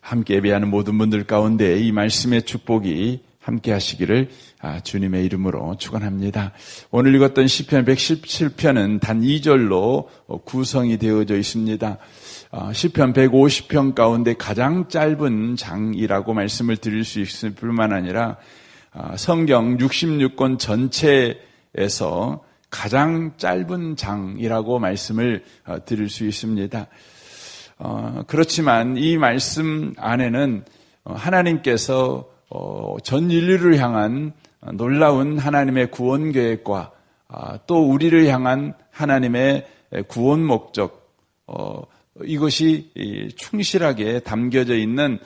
함께 예배하는 모든 분들 가운데 이 말씀의 축복이 함께 하시기를 주님의 이름으로 축원합니다. 오늘 읽었던 시편 117편은 단 2절로 구성이 되어져 있습니다. 시편 150편 가운데 가장 짧은 장이라고 말씀을 드릴 수 있을 뿐만 아니라 성경 66권 전체에서 가장 짧은 장이라고 말씀을 드릴 수 있습니다. 그렇지만 이 말씀 안에는 하나님께서 전 인류를 향한 놀라운 하나님의 구원 계획과 또 우리를 향한 하나님의 구원 목적, 이것이 충실하게 담겨져 있는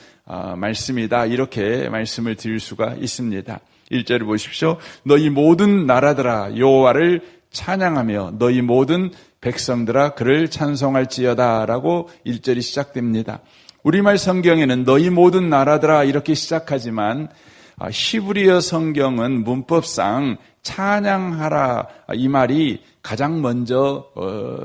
말씀이다. 이렇게 말씀을 드릴 수가 있습니다. 1절을 보십시오. 너희 모든 나라들아 여호와를 찬양하며 너희 모든 백성들아 그를 찬송할지어다 라고 1절이 시작됩니다. 우리말 성경에는 너희 모든 나라들아 이렇게 시작하지만 히브리어 성경은 문법상 찬양하라 이 말이 가장 먼저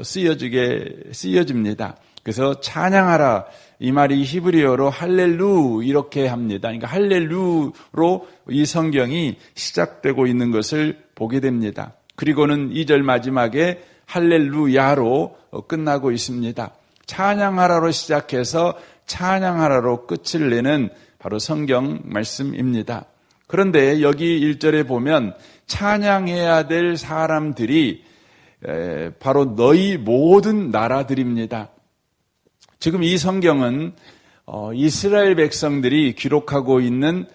쓰여집니다. 그래서 찬양하라 이 말이 히브리어로 할렐루 이렇게 합니다. 그러니까 할렐루로 이 성경이 시작되고 있는 것을 보게 됩니다. 그리고는 2절 마지막에 할렐루야로 끝나고 있습니다. 찬양하라로 시작해서 찬양하라로 끝을 내는 바로 성경 말씀입니다. 그런데 여기 1절에 보면 찬양해야 될 사람들이 바로 너희 모든 나라들입니다. 지금 이 성경은 이스라엘 백성들이 기록하고 있는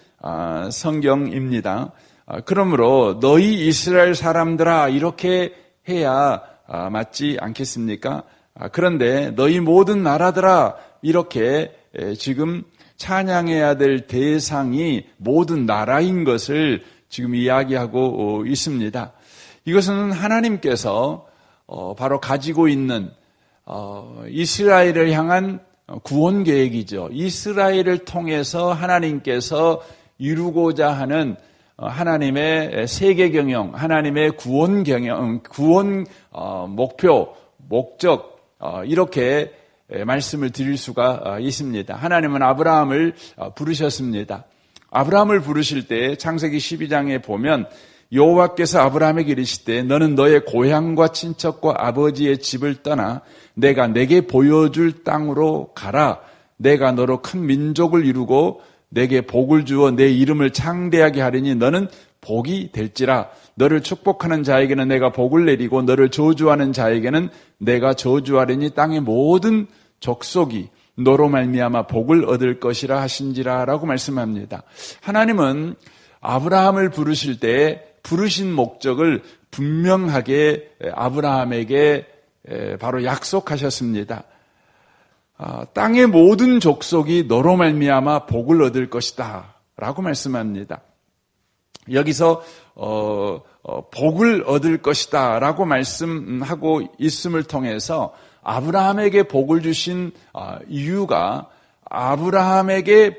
성경입니다. 그러므로 너희 이스라엘 사람들아 이렇게 해야 맞지 않겠습니까? 그런데 너희 모든 나라들아 이렇게 지금 찬양해야 될 대상이 모든 나라인 것을 지금 이야기하고 있습니다. 이것은 하나님께서 바로 가지고 있는 이스라엘을 향한 구원 계획이죠. 이스라엘을 통해서 하나님께서 이루고자 하는 하나님의 세계 경영, 하나님의 구원 경영, 구원 목표, 목적 이렇게 말씀을 드릴 수가 있습니다. 하나님은 아브라함을 부르셨습니다. 아브라함을 부르실 때 창세기 12장에 보면 여호와께서 아브라함에게 이르시되 너는 너의 고향과 친척과 아버지의 집을 떠나 내가 내게 보여줄 땅으로 가라. 내가 너로 큰 민족을 이루고 내게 복을 주어 내 이름을 창대하게 하리니 너는 복이 될지라. 너를 축복하는 자에게는 내가 복을 내리고 너를 저주하는 자에게는 내가 저주하리니 땅의 모든 족속이 너로 말미암아 복을 얻을 것이라 하신지라 라고 말씀합니다. 하나님은 아브라함을 부르실 때 부르신 목적을 분명하게 아브라함에게 바로 약속하셨습니다. 땅의 모든 족속이 너로 말미암아 복을 얻을 것이다 라고 말씀합니다. 여기서 복을 얻을 것이다 라고 말씀하고 있음을 통해서 아브라함에게 복을 주신 이유가 아브라함에게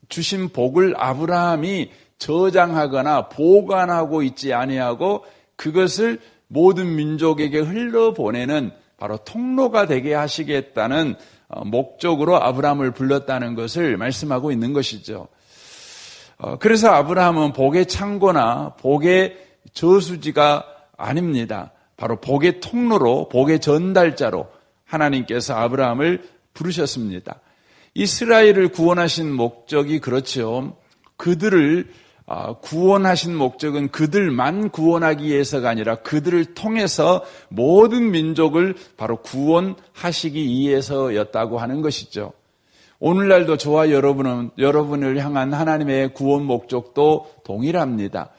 주신 복을 아브라함이 저장하거나 보관하고 있지 아니하고 그것을 모든 민족에게 흘려보내는 바로 통로가 되게 하시겠다는 목적으로 아브라함을 불렀다는 것을 말씀하고 있는 것이죠. 그래서 아브라함은 복의 창고나 복의 저수지가 아닙니다. 바로 복의 통로로, 복의 전달자로 하나님께서 아브라함을 부르셨습니다. 이스라엘을 구원하신 목적이 그렇죠. 그들을 구원하신 목적은 그들만 구원하기 위해서가 아니라 그들을 통해서 모든 민족을 바로 구원하시기 위해서였다고 하는 것이죠. 오늘날도 저와 여러분을 향한 하나님의 구원 목적도 동일합니다.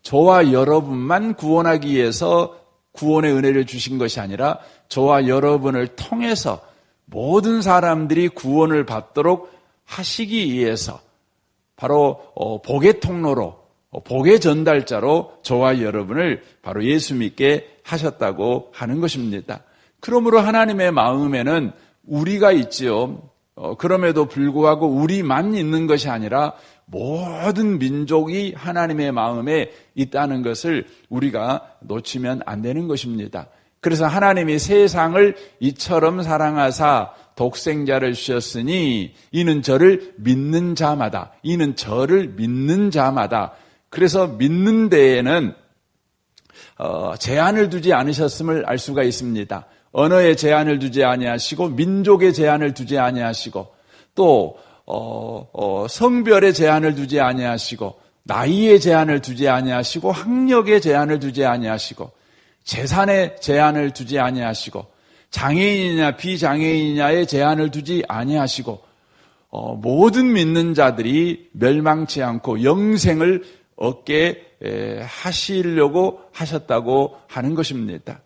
저와 여러분만 구원하기 위해서 구원의 은혜를 주신 것이 아니라 저와 여러분을 통해서 모든 사람들이 구원을 받도록 하시기 위해서 바로 복의 통로로, 복의 전달자로 저와 여러분을 바로 예수 믿게 하셨다고 하는 것입니다. 그러므로 하나님의 마음에는 우리가 있지요. 그럼에도 불구하고 우리만 있는 것이 아니라 모든 민족이 하나님의 마음에 있다는 것을 우리가 놓치면 안 되는 것입니다. 그래서 하나님이 세상을 이처럼 사랑하사 독생자를 주셨으니 이는 저를 믿는 자마다, 이는 저를 믿는 자마다. 그래서 믿는 데에는 제한을 두지 않으셨음을 알 수가 있습니다. 언어에 제한을 두지 아니하시고 민족에 제한을 두지 아니하시고 또 성별에 제한을 두지 아니하시고 나이에 제한을 두지 아니하시고 학력에 제한을 두지 아니하시고 재산에 제한을 두지 아니하시고 장애인이냐 비장애인이냐에 제한을 두지 아니하시고 모든 믿는 자들이 멸망치 않고 영생을 얻게 하시려고 하셨다고 하는 것입니다.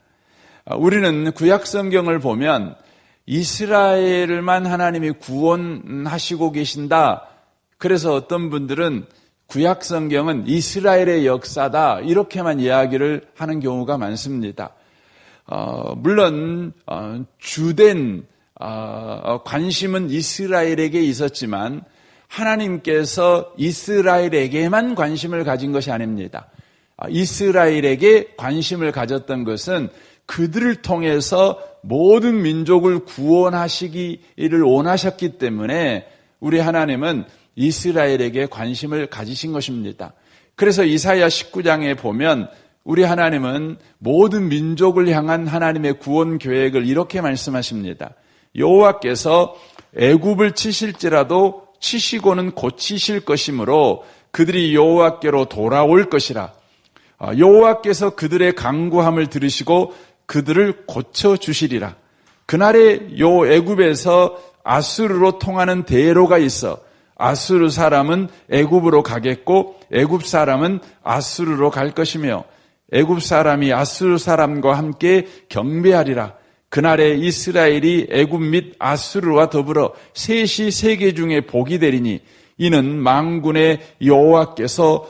우리는 구약 성경을 보면 이스라엘만 하나님이 구원하시고 계신다. 그래서 어떤 분들은 구약 성경은 이스라엘의 역사다 이렇게만 이야기를 하는 경우가 많습니다. 물론 주된 관심은 이스라엘에게 있었지만 하나님께서 이스라엘에게만 관심을 가진 것이 아닙니다. 이스라엘에게 관심을 가졌던 것은 그들을 통해서 모든 민족을 구원하시기를 원하셨기 때문에 우리 하나님은 이스라엘에게 관심을 가지신 것입니다. 그래서 이사야 19장에 보면 우리 하나님은 모든 민족을 향한 하나님의 구원 계획을 이렇게 말씀하십니다. 여호와께서 애굽을 치실지라도 치시고는 고치실 것이므로 그들이 여호와께로 돌아올 것이라. 여호와께서 그들의 간구함을 들으시고 그들을 고쳐주시리라. 그날에 요 애굽에서 아수르로 통하는 대로가 있어 아수르 사람은 애굽으로 가겠고 애굽 사람은 아수르로 갈 것이며 애굽 사람이 아수르 사람과 함께 경배하리라. 그날에 이스라엘이 애굽 및 아수르와 더불어 셋이 세계 중에 복이 되리니 이는 만군의 여호와께서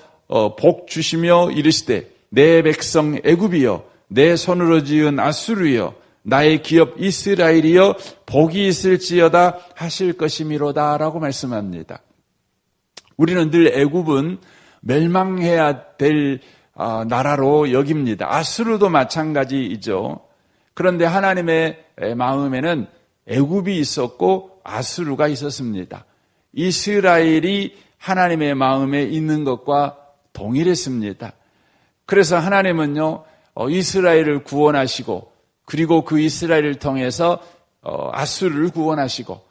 복 주시며 이르시되 내 백성 애굽이여 내 손으로 지은 아수르여 나의 기업 이스라엘이여 복이 있을지어다 하실 것이미로다 라고 말씀합니다. 우리는 늘 애굽은 멸망해야 될 나라로 여깁니다. 아수르도 마찬가지이죠. 그런데 하나님의 마음에는 애굽이 있었고 아수르가 있었습니다. 이스라엘이 하나님의 마음에 있는 것과 동일했습니다. 그래서 하나님은요 이스라엘을 구원하시고 그리고 그 이스라엘을 통해서 아수르를 구원하시고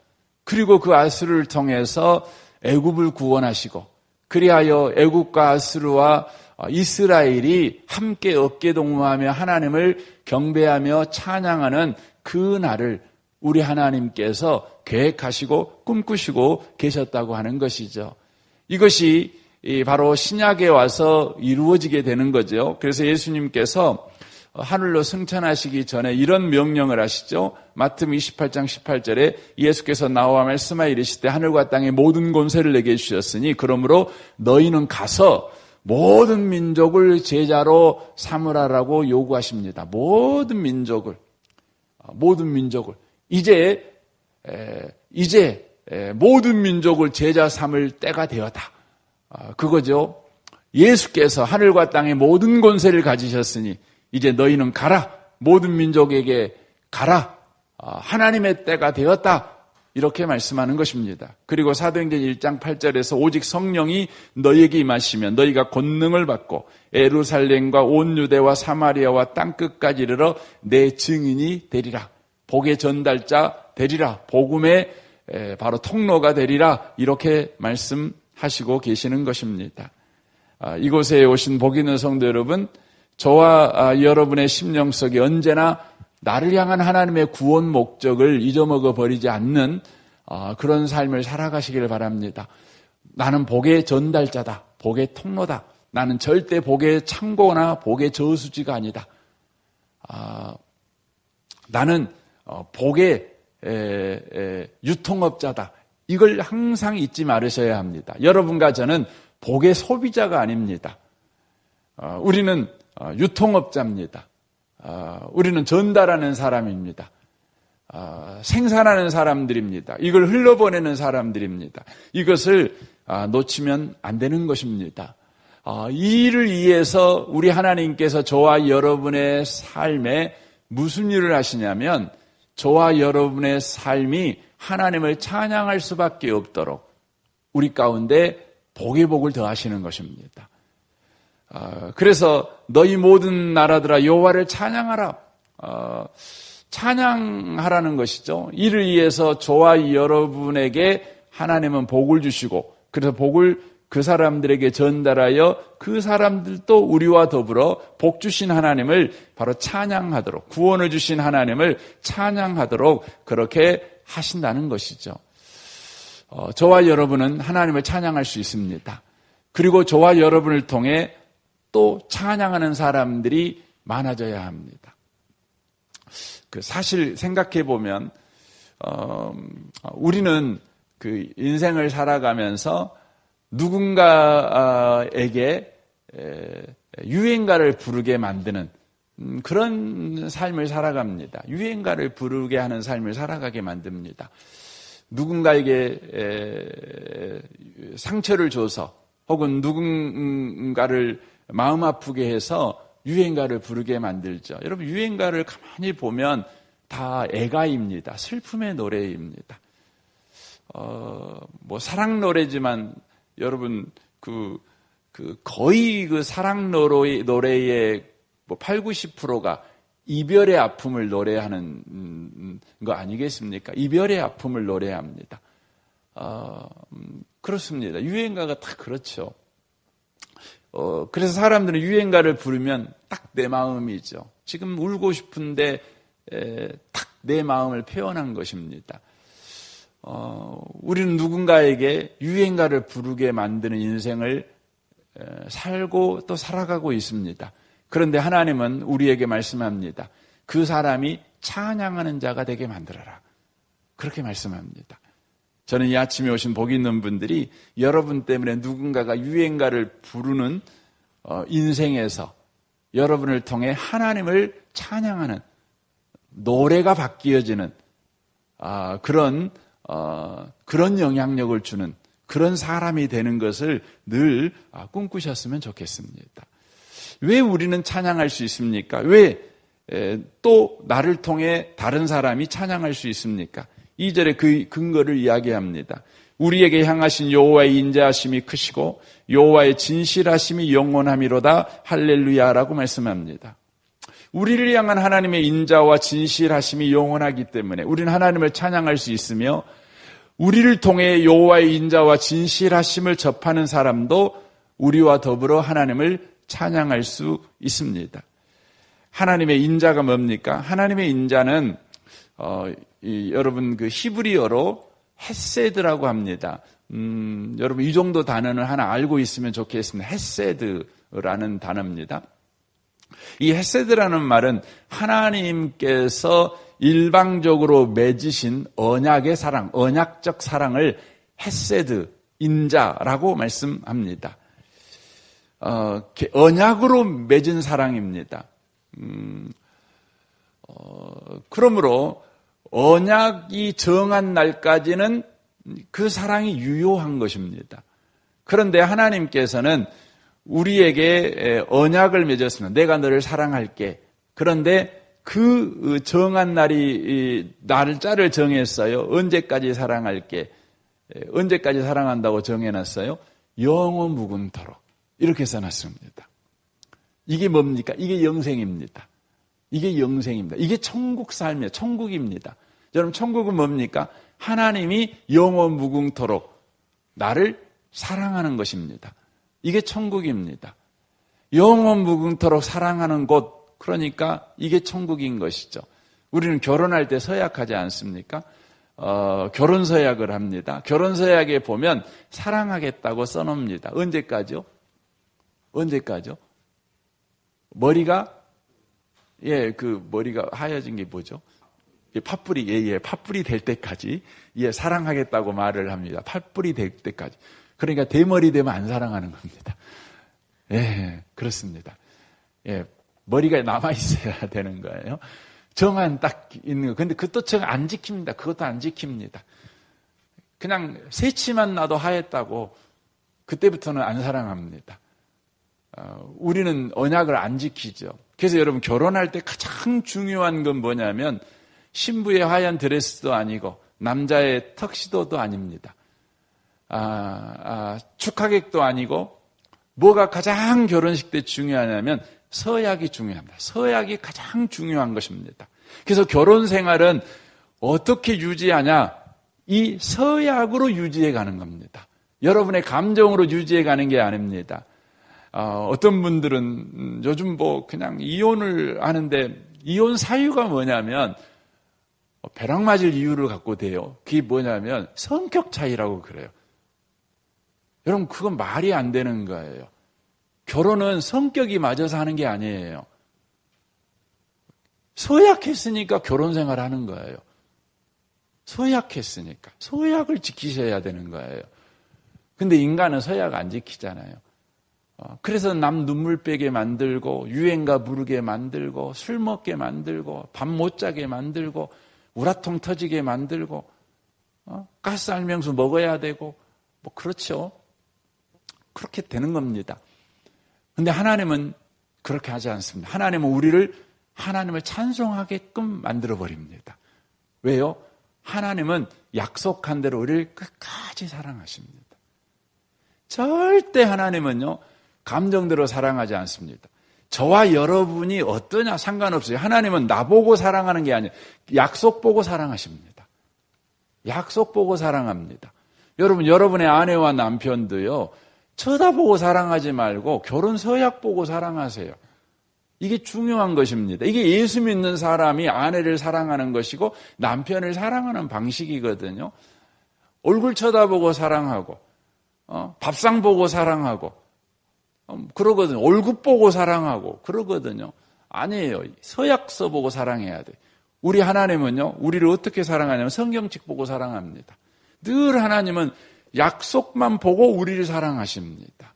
그리고 그 아수르를 통해서 애굽을 구원하시고 그리하여 애굽과 아수르와 이스라엘이 함께 어깨동무하며 하나님을 경배하며 찬양하는 그 날을 우리 하나님께서 계획하시고 꿈꾸시고 계셨다고 하는 것이죠. 이것이 바로 신약에 와서 이루어지게 되는 거죠. 그래서 예수님께서 하늘로 승천하시기 전에 이런 명령을 하시죠. 마태복음 28장 18절에 예수께서 나와 말씀하여 이르시되 하늘과 땅의 모든 권세를 내게 주셨으니 그러므로 너희는 가서 모든 민족을 제자로 삼으라라고 요구하십니다. 모든 민족을 이제 모든 민족을 제자 삼을 때가 되었다. 그거죠. 예수께서 하늘과 땅의 모든 권세를 가지셨으니 이제 너희는 가라. 모든 민족에게 가라. 하나님의 때가 되었다. 이렇게 말씀하는 것입니다. 그리고 사도행전 1장 8절에서 오직 성령이 너희에게 임하시면 너희가 권능을 받고 예루살렘과 온 유대와 사마리아와 땅끝까지 이르러 내 증인이 되리라. 복의 전달자 되리라. 복음의 바로 통로가 되리라. 이렇게 말씀하시고 계시는 것입니다. 이곳에 오신 복 있는 성도 여러분, 저와 여러분의 심령 속에 언제나 나를 향한 하나님의 구원 목적을 잊어먹어 버리지 않는 그런 삶을 살아가시기를 바랍니다. 나는 복의 전달자다. 복의 통로다. 나는 절대 복의 창고나 복의 저수지가 아니다. 나는 복의 유통업자다. 이걸 항상 잊지 말으셔야 합니다. 여러분과 저는 복의 소비자가 아닙니다. 우리는 유통업자입니다. 우리는 전달하는 사람입니다. 생산하는 사람들입니다. 이걸 흘러보내는 사람들입니다. 이것을 놓치면 안 되는 것입니다. 이 일을 위해서 우리 하나님께서 저와 여러분의 삶에 무슨 일을 하시냐면 저와 여러분의 삶이 하나님을 찬양할 수밖에 없도록 우리 가운데 복의 복을 더하시는 것입니다. 그래서 너희 모든 나라들아 여호와를 찬양하라. 찬양하라는 것이죠. 이를 위해서 저와 여러분에게 하나님은 복을 주시고 그래서 복을 그 사람들에게 전달하여 그 사람들도 우리와 더불어 복 주신 하나님을 바로 찬양하도록 구원을 주신 하나님을 찬양하도록 그렇게 하신다는 것이죠. 저와 여러분은 하나님을 찬양할 수 있습니다. 그리고 저와 여러분을 통해 또 찬양하는 사람들이 많아져야 합니다. 사실 생각해 보면 우리는 그 인생을 살아가면서 누군가에게 유행가를 부르게 만드는 그런 삶을 살아갑니다. 유행가를 부르게 하는 삶을 살아가게 만듭니다. 누군가에게 상처를 줘서 혹은 누군가를 마음 아프게 해서 유행가를 부르게 만들죠. 여러분 유행가를 가만히 보면 다 애가입니다. 슬픔의 노래입니다. 뭐 사랑 노래지만 여러분 거의 그 사랑 노래의 뭐 80~90%가 이별의 아픔을 노래하는 거 아니겠습니까? 이별의 아픔을 노래합니다. 그렇습니다. 유행가가 다 그렇죠. 그래서 사람들은 유행가를 부르면 딱 내 마음이죠. 지금 울고 싶은데 딱 내 마음을 표현한 것입니다. 우리는 누군가에게 유행가를 부르게 만드는 인생을 살고 또 살아가고 있습니다. 그런데 하나님은 우리에게 말씀합니다. 그 사람이 찬양하는 자가 되게 만들어라. 그렇게 말씀합니다. 저는 이 아침에 오신 복 있는 분들이 여러분 때문에 누군가가 유행가를 부르는 인생에서 여러분을 통해 하나님을 찬양하는 노래가 바뀌어지는 그런 영향력을 주는 그런 사람이 되는 것을 늘 꿈꾸셨으면 좋겠습니다. 왜 우리는 찬양할 수 있습니까? 왜 또 나를 통해 다른 사람이 찬양할 수 있습니까? 2절에 그 근거를 이야기합니다. 우리에게 향하신 여호와의 인자하심이 크시고 여호와의 진실하심이 영원함이로다. 할렐루야라고 말씀합니다. 우리를 향한 하나님의 인자와 진실하심이 영원하기 때문에 우리는 하나님을 찬양할 수 있으며 우리를 통해 여호와의 인자와 진실하심을 접하는 사람도 우리와 더불어 하나님을 찬양할 수 있습니다. 하나님의 인자가 뭡니까? 하나님의 인자는 여러분 그 히브리어로 헤세드라고 합니다. 여러분 이 정도 단어는 하나 알고 있으면 좋겠습니다. 헤세드라는 단어입니다. 이 헤세드라는 말은 하나님께서 일방적으로 맺으신 언약의 사랑, 언약적 사랑을 헤세드, 인자라고 말씀합니다. 언약으로 맺은 사랑입니다. 그러므로 언약이 정한 날까지는 그 사랑이 유효한 것입니다. 그런데 하나님께서는 우리에게 언약을 맺었습니다. 내가 너를 사랑할게. 그런데 그 정한 날짜를 정했어요. 언제까지 사랑할게. 언제까지 사랑한다고 정해놨어요? 영원 무궁토록. 이렇게 써놨습니다. 이게 뭡니까? 이게 영생입니다. 이게 영생입니다. 이게 천국 삶이에요. 천국입니다. 여러분 천국은 뭡니까? 하나님이 영원 무궁토록 나를 사랑하는 것입니다. 이게 천국입니다. 영원 무궁토록 사랑하는 곳, 그러니까 이게 천국인 것이죠. 우리는 결혼할 때 서약하지 않습니까? 결혼 서약을 합니다. 결혼 서약에 보면 사랑하겠다고 써놓습니다. 언제까지요? 언제까지요? 머리가 머리가 하얘진 게 뭐죠? 팥뿌리, 팥뿌리 될 때까지, 사랑하겠다고 말을 합니다. 팥뿌리 될 때까지. 그러니까 대머리 되면 안 사랑하는 겁니다. 그렇습니다. 머리가 남아있어야 되는 거예요. 정한 딱 있는 거. 근데 그것도 정 안 지킵니다. 그것도 안 지킵니다. 그냥 새치만 나도 하였다고 그때부터는 안 사랑합니다. 우리는 언약을 안 지키죠. 그래서 여러분 결혼할 때 가장 중요한 건 뭐냐면 신부의 하얀 드레스도 아니고 남자의 턱시도도 아닙니다. 축하객도 아니고 뭐가 가장 결혼식 때 중요하냐면 서약이 중요합니다. 서약이 가장 중요한 것입니다. 그래서 결혼 생활은 어떻게 유지하냐? 이 서약으로 유지해 가는 겁니다. 여러분의 감정으로 유지해 가는 게 아닙니다. 어떤 분들은 요즘 그냥 이혼을 하는데 이혼 사유가 뭐냐면 벼락 맞을 이유를 갖고 돼요. 그게 뭐냐면 성격 차이라고 그래요. 여러분 그건 말이 안 되는 거예요. 결혼은 성격이 맞아서 하는 게 아니에요. 서약했으니까 결혼 생활하는 거예요. 서약했으니까. 서약을 지키셔야 되는 거예요. 근데 인간은 서약 안 지키잖아요. 그래서 남 눈물 빼게 만들고 유행가 부르게 만들고 술 먹게 만들고 밤 못 자게 만들고 우라통 터지게 만들고 가스 알명수 먹어야 되고 그렇죠. 그렇게 되는 겁니다. 근데 하나님은 그렇게 하지 않습니다. 하나님은 우리를 하나님을 찬송하게끔 만들어버립니다. 왜요? 하나님은 약속한 대로 우리를 끝까지 사랑하십니다. 절대 하나님은요, 감정대로 사랑하지 않습니다. 저와 여러분이 어떠냐 상관없어요. 하나님은 나보고 사랑하는 게 아니에요. 약속 보고 사랑하십니다. 약속 보고 사랑합니다. 여러분, 여러분의 아내와 남편도요, 쳐다보고 사랑하지 말고 결혼 서약 보고 사랑하세요. 이게 중요한 것입니다. 이게 예수 믿는 사람이 아내를 사랑하는 것이고 남편을 사랑하는 방식이거든요. 얼굴 쳐다보고 사랑하고 밥상 보고 사랑하고 그러거든요. 월급 보고 사랑하고 그러거든요. 아니에요. 서약서 보고 사랑해야 돼. 우리 하나님은요, 우리를 어떻게 사랑하냐면 성경책 보고 사랑합니다. 늘 하나님은 약속만 보고 우리를 사랑하십니다.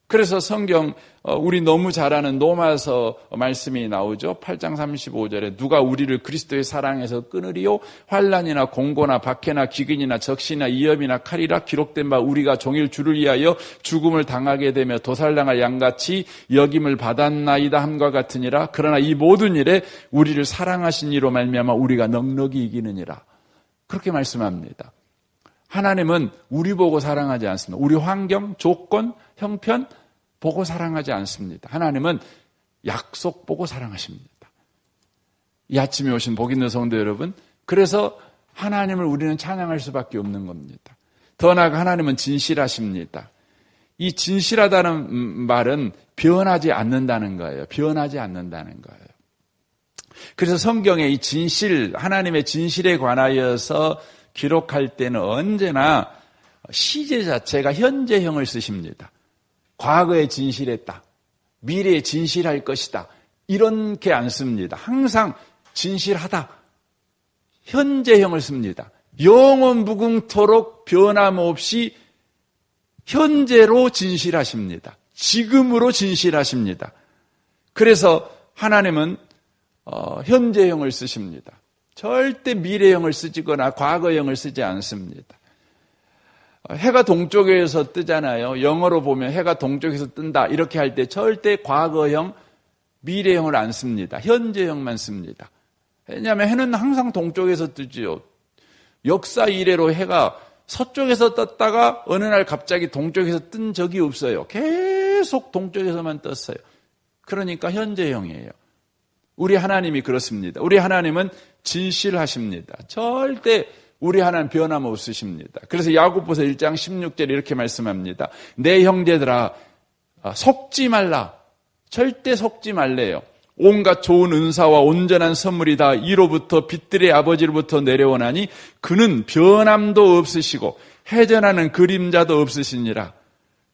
그래서 성경 우리 너무 잘 아는 로마서 말씀이 나오죠. 8장 35절에 누가 우리를 그리스도의 사랑에서 끊으리요? 환난이나 공고나 박해나 기근이나 적시나 위협이나 칼이라 기록된 바 우리가 종일 주를 위하여 죽음을 당하게 되며 도살당할 양같이 여김을 받았나이다 함과 같으니라. 그러나 이 모든 일에 우리를 사랑하신 이로 말미암아 우리가 넉넉히 이기느니라. 그렇게 말씀합니다. 하나님은 우리 보고 사랑하지 않습니다. 우리 환경, 조건, 형편 보고 사랑하지 않습니다. 하나님은 약속 보고 사랑하십니다. 이 아침에 오신 복 있는 성도 여러분, 그래서 하나님을 우리는 찬양할 수밖에 없는 겁니다. 더 나아가 하나님은 진실하십니다. 이 진실하다는 말은 변하지 않는다는 거예요. 변하지 않는다는 거예요. 그래서 성경에 이 진실, 하나님의 진실에 관하여서 기록할 때는 언제나 시제 자체가 현재형을 쓰십니다. 과거에 진실했다. 미래에 진실할 것이다. 이렇게 안 씁니다. 항상 진실하다. 현재형을 씁니다. 영원 무궁토록 변함없이 현재로 진실하십니다. 지금으로 진실하십니다. 그래서 하나님은 현재형을 쓰십니다. 절대 미래형을 쓰거나 과거형을 쓰지 않습니다. 해가 동쪽에서 뜨잖아요. 영어로 보면 해가 동쪽에서 뜬다 이렇게 할 때 절대 과거형, 미래형을 안 씁니다. 현재형만 씁니다. 왜냐하면 해는 항상 동쪽에서 뜨지요. 역사 이래로 해가 서쪽에서 떴다가 어느 날 갑자기 동쪽에서 뜬 적이 없어요. 계속 동쪽에서만 떴어요. 그러니까 현재형이에요. 우리 하나님이 그렇습니다. 우리 하나님은 진실하십니다. 절대 우리 하나님 변함없으십니다. 그래서 야고보서 1장 16절에 이렇게 말씀합니다. 내 형제들아 속지 말라. 절대 속지 말래요. 온갖 좋은 은사와 온전한 선물이 다 이로부터 빛들의 아버지로부터 내려오나니 그는 변함도 없으시고 해전하는 그림자도 없으시니라.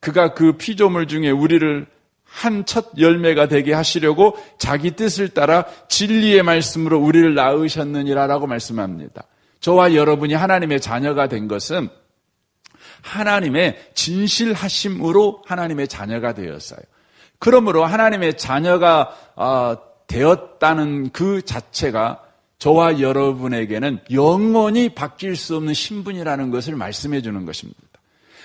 그가 그 피조물 중에 우리를 한 첫 열매가 되게 하시려고 자기 뜻을 따라 진리의 말씀으로 우리를 낳으셨느니라라고 말씀합니다. 저와 여러분이 하나님의 자녀가 된 것은 하나님의 진실하심으로 하나님의 자녀가 되었어요. 그러므로 하나님의 자녀가 되었다는 그 자체가 저와 여러분에게는 영원히 바뀔 수 없는 신분이라는 것을 말씀해 주는 것입니다.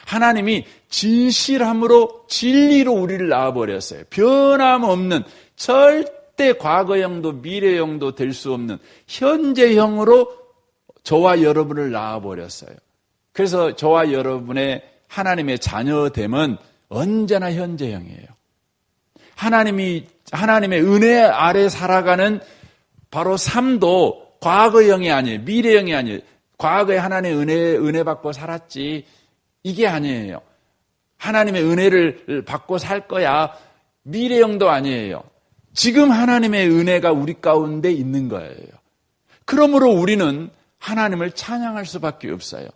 하나님이 진실함으로 진리로 우리를 낳아버렸어요. 변함없는 절대 과거형도 미래형도 될 수 없는 현재형으로 저와 여러분을 낳아버렸어요. 그래서 저와 여러분의 하나님의 자녀됨은 언제나 현재형이에요. 하나님의 은혜 아래 살아가는 바로 삶도 과거형이 아니에요. 미래형이 아니에요. 과거에 하나님의 은혜 받고 살았지. 이게 아니에요. 하나님의 은혜를 받고 살 거야. 미래형도 아니에요. 지금 하나님의 은혜가 우리 가운데 있는 거예요. 그러므로 우리는 하나님을 찬양할 수밖에 없어요.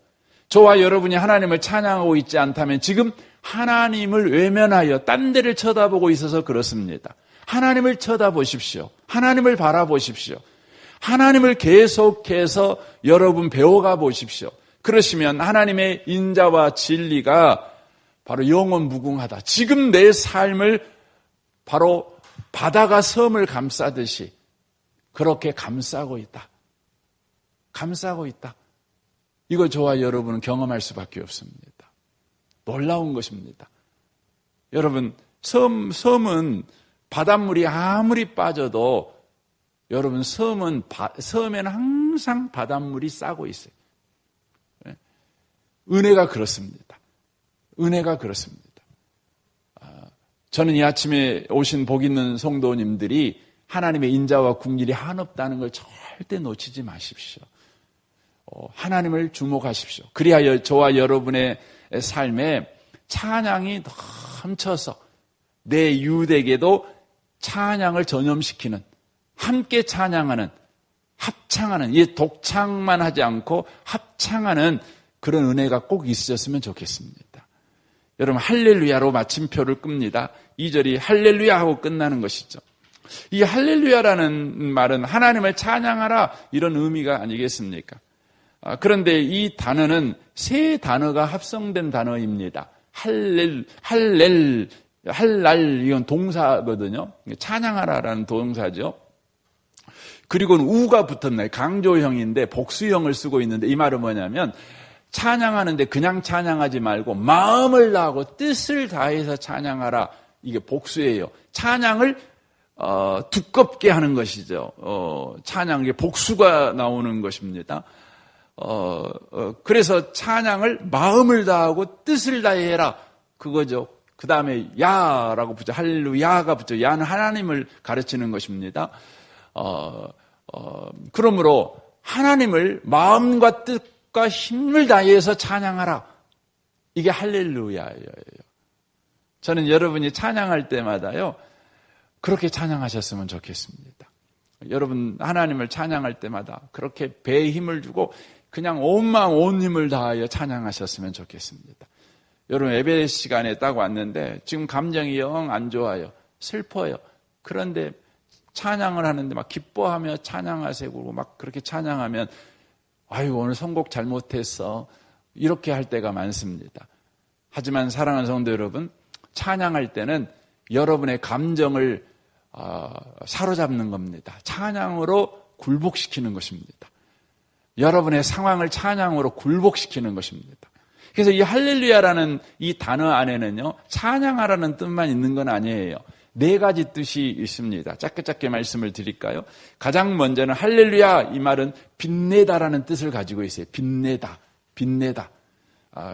저와 여러분이 하나님을 찬양하고 있지 않다면 지금 하나님을 외면하여 딴 데를 쳐다보고 있어서 그렇습니다. 하나님을 쳐다보십시오. 하나님을 바라보십시오. 하나님을 계속해서 여러분 배워가 보십시오. 그러시면 하나님의 인자와 진리가 바로 영원 무궁하다. 지금 내 삶을 바로 바다가 섬을 감싸듯이 그렇게 감싸고 있다. 감싸고 있다. 이걸 저와 여러분은 경험할 수밖에 없습니다. 놀라운 것입니다. 여러분, 섬은 바닷물이 아무리 빠져도 여러분 섬에는 항상 바닷물이 싸고 있어요. 은혜가 그렇습니다. 은혜가 그렇습니다. 저는 이 아침에 오신 복 있는 성도님들이 하나님의 인자와 긍휼이 한없다는 걸 절대 놓치지 마십시오. 하나님을 주목하십시오. 그리하여 저와 여러분의 삶에 찬양이 넘쳐서 내 유대에게도 찬양을 전염시키는, 함께 찬양하는, 합창하는, 이 독창만 하지 않고 합창하는 그런 은혜가 꼭 있으셨으면 좋겠습니다. 여러분, 할렐루야로 마침표를 끕니다. 2절이 할렐루야 하고 끝나는 것이죠. 이 할렐루야라는 말은 하나님을 찬양하라 이런 의미가 아니겠습니까? 그런데 이 단어는 세 단어가 합성된 단어입니다. 할랄, 이건 동사거든요. 찬양하라라는 동사죠. 그리고는 우가 붙었나요? 강조형인데 복수형을 쓰고 있는데 이 말은 뭐냐면 찬양하는데 그냥 찬양하지 말고 마음을 다하고 뜻을 다해서 찬양하라. 이게 복수예요. 찬양을 두껍게 하는 것이죠. 찬양, 이게 복수가 나오는 것입니다. 그래서 찬양을 마음을 다하고 뜻을 다해라. 그거죠. 그 다음에 야라고 붙죠. 할렐루야가 붙죠. 야는 하나님을 가르치는 것입니다. 그러므로 하나님을 마음과 뜻과 힘을 다해서 찬양하라. 이게 할렐루야예요. 저는 여러분이 찬양할 때마다요, 그렇게 찬양하셨으면 좋겠습니다. 여러분 하나님을 찬양할 때마다 그렇게 배에 힘을 주고 그냥 온 마음 온 힘을 다하여 찬양하셨으면 좋겠습니다. 여러분 예배 시간에 딱 왔는데 지금 감정이 영 안 좋아요. 슬퍼요. 그런데 찬양을 하는데 막 기뻐하며 찬양하세요. 그러고 막 그렇게 찬양하면 아유 오늘 선곡 잘못했어. 이렇게 할 때가 많습니다. 하지만 사랑하는 성도 여러분, 찬양할 때는 여러분의 감정을 사로잡는 겁니다. 찬양으로 굴복시키는 것입니다. 여러분의 상황을 찬양으로 굴복시키는 것입니다. 그래서 이 할렐루야라는 이 단어 안에는요, 찬양하라는 뜻만 있는 건 아니에요. 4가지 뜻이 있습니다. 짧게 말씀을 드릴까요? 가장 먼저는 할렐루야, 이 말은 빛내다라는 뜻을 가지고 있어요. 빛내다.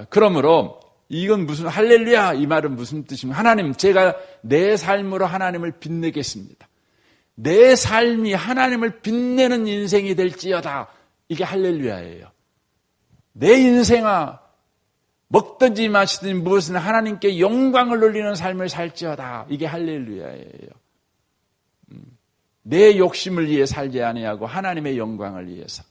그러므로 이건 무슨 할렐루야, 이 말은 무슨 뜻이면 하나님, 제가 내 삶으로 하나님을 빛내겠습니다. 내 삶이 하나님을 빛내는 인생이 될지어다. 이게 할렐루야예요. 내 인생아, 먹든지 마시든지 무엇은 하나님께 영광을 돌리는 삶을 살지어다. 이게 할렐루야예요. 내 욕심을 위해 살지 아니하고 하나님의 영광을 위해서.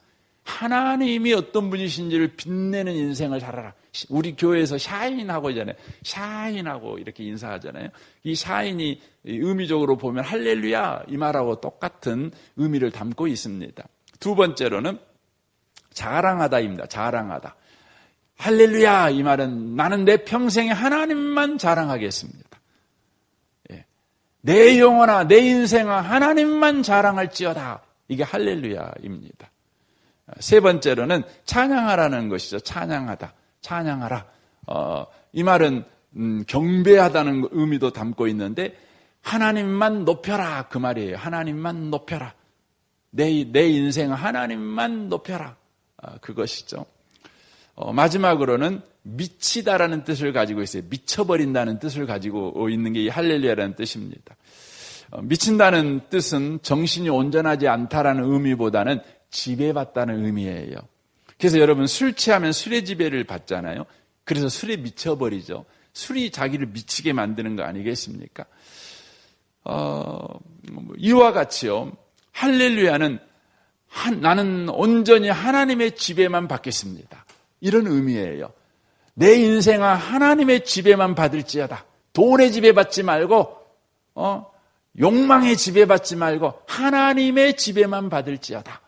하나님이 어떤 분이신지를 빛내는 인생을 살아라. 우리 교회에서 샤인하고 있잖아요. 샤인하고 이렇게 인사하잖아요. 이 샤인이 의미적으로 보면 할렐루야 이 말하고 똑같은 의미를 담고 있습니다. 두 번째로는 자랑하다입니다. 자랑하다. 할렐루야 이 말은 나는 내 평생에 하나님만 자랑하겠습니다. 내 영혼아 내 인생아 하나님만 자랑할지어다. 이게 할렐루야입니다. 세 번째로는 찬양하라는 것이죠. 찬양하다. 찬양하라. 이 말은 경배하다는 의미도 담고 있는데 하나님만 높여라 그 말이에요. 하나님만 높여라. 내 인생 하나님만 높여라. 그것이죠. 마지막으로는 미치다라는 뜻을 가지고 있어요. 미쳐버린다는 뜻을 가지고 있는 게 이 할렐루야라는 뜻입니다. 미친다는 뜻은 정신이 온전하지 않다라는 의미보다는 지배받다는 의미예요. 그래서 여러분 술 취하면 술의 지배를 받잖아요. 그래서 술에 미쳐버리죠. 술이 자기를 미치게 만드는 거 아니겠습니까? 이와 같이요. 할렐루야는 나는 온전히 하나님의 지배만 받겠습니다. 이런 의미예요. 내 인생아 하나님의 지배만 받을지어다. 돈의 지배받지 말고 욕망의 지배받지 말고 하나님의 지배만 받을지어다.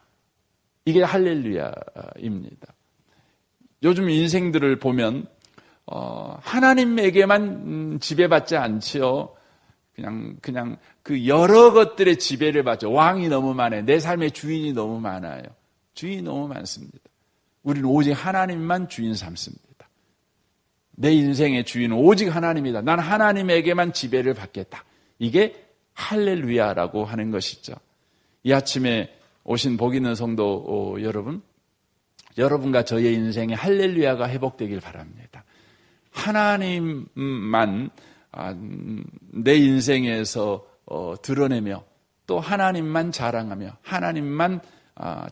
이게 할렐루야입니다. 요즘 인생들을 보면 하나님에게만 지배받지 않지요. 그냥 그 여러 것들의 지배를 받죠. 왕이 너무 많아요. 내 삶의 주인이 너무 많아요. 주인이 너무 많습니다. 우리는 오직 하나님만 주인 삼습니다. 내 인생의 주인은 오직 하나님이다. 난 하나님에게만 지배를 받겠다. 이게 할렐루야라고 하는 것이죠. 이 아침에 오신 복 있는 성도 여러분, 여러분과 저의 인생에 할렐루야가 회복되길 바랍니다. 하나님만 내 인생에서 드러내며 또 하나님만 자랑하며 하나님만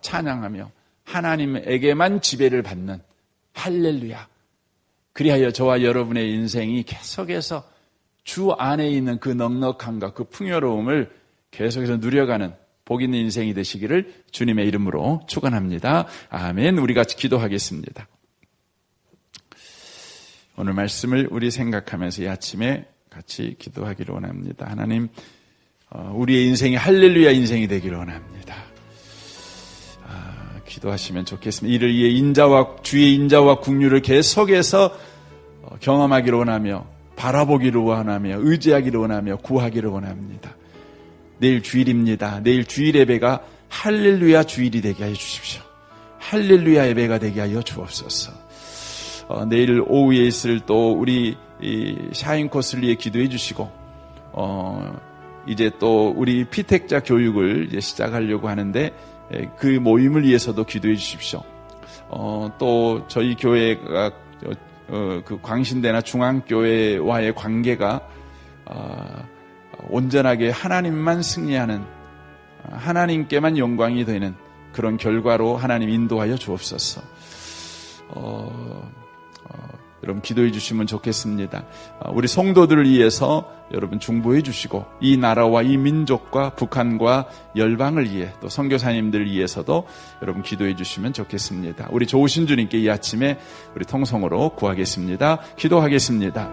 찬양하며 하나님에게만 지배를 받는 할렐루야. 그리하여 저와 여러분의 인생이 계속해서 주 안에 있는 그 넉넉함과 그 풍요로움을 계속해서 누려가는 복 있는 인생이 되시기를 주님의 이름으로 축원합니다. 아멘. 우리 같이 기도하겠습니다. 오늘 말씀을 우리 생각하면서 이 아침에 같이 기도하기를 원합니다. 하나님, 우리의 인생이 할렐루야 인생이 되기를 원합니다. 기도하시면 좋겠습니다. 이를 위해 주의 인자와 긍휼을 계속해서 경험하기를 원하며 바라보기를 원하며 의지하기를 원하며 구하기를 원합니다. 내일 주일입니다. 내일 주일 예배가 할렐루야 주일이 되게 하여 주십시오. 할렐루야 예배가 되게 하여 주옵소서. 내일 오후에 있을 또 우리 샤인 코스를 위해 기도해 주시고 이제 또 우리 피택자 교육을 이제 시작하려고 하는데 그 모임을 위해서도 기도해 주십시오. 또 저희 교회가 그 광신대나 중앙교회와의 관계가 온전하게 하나님만 승리하는 하나님께만 영광이 되는 그런 결과로 하나님 인도하여 주옵소서. 여러분 기도해 주시면 좋겠습니다. 우리 성도들을 위해서 여러분 중보해 주시고 이 나라와 이 민족과 북한과 열방을 위해 또 선교사님들을 위해서도 여러분 기도해 주시면 좋겠습니다. 우리 좋으신 주님께 이 아침에 우리 통성으로 구하겠습니다. 기도하겠습니다.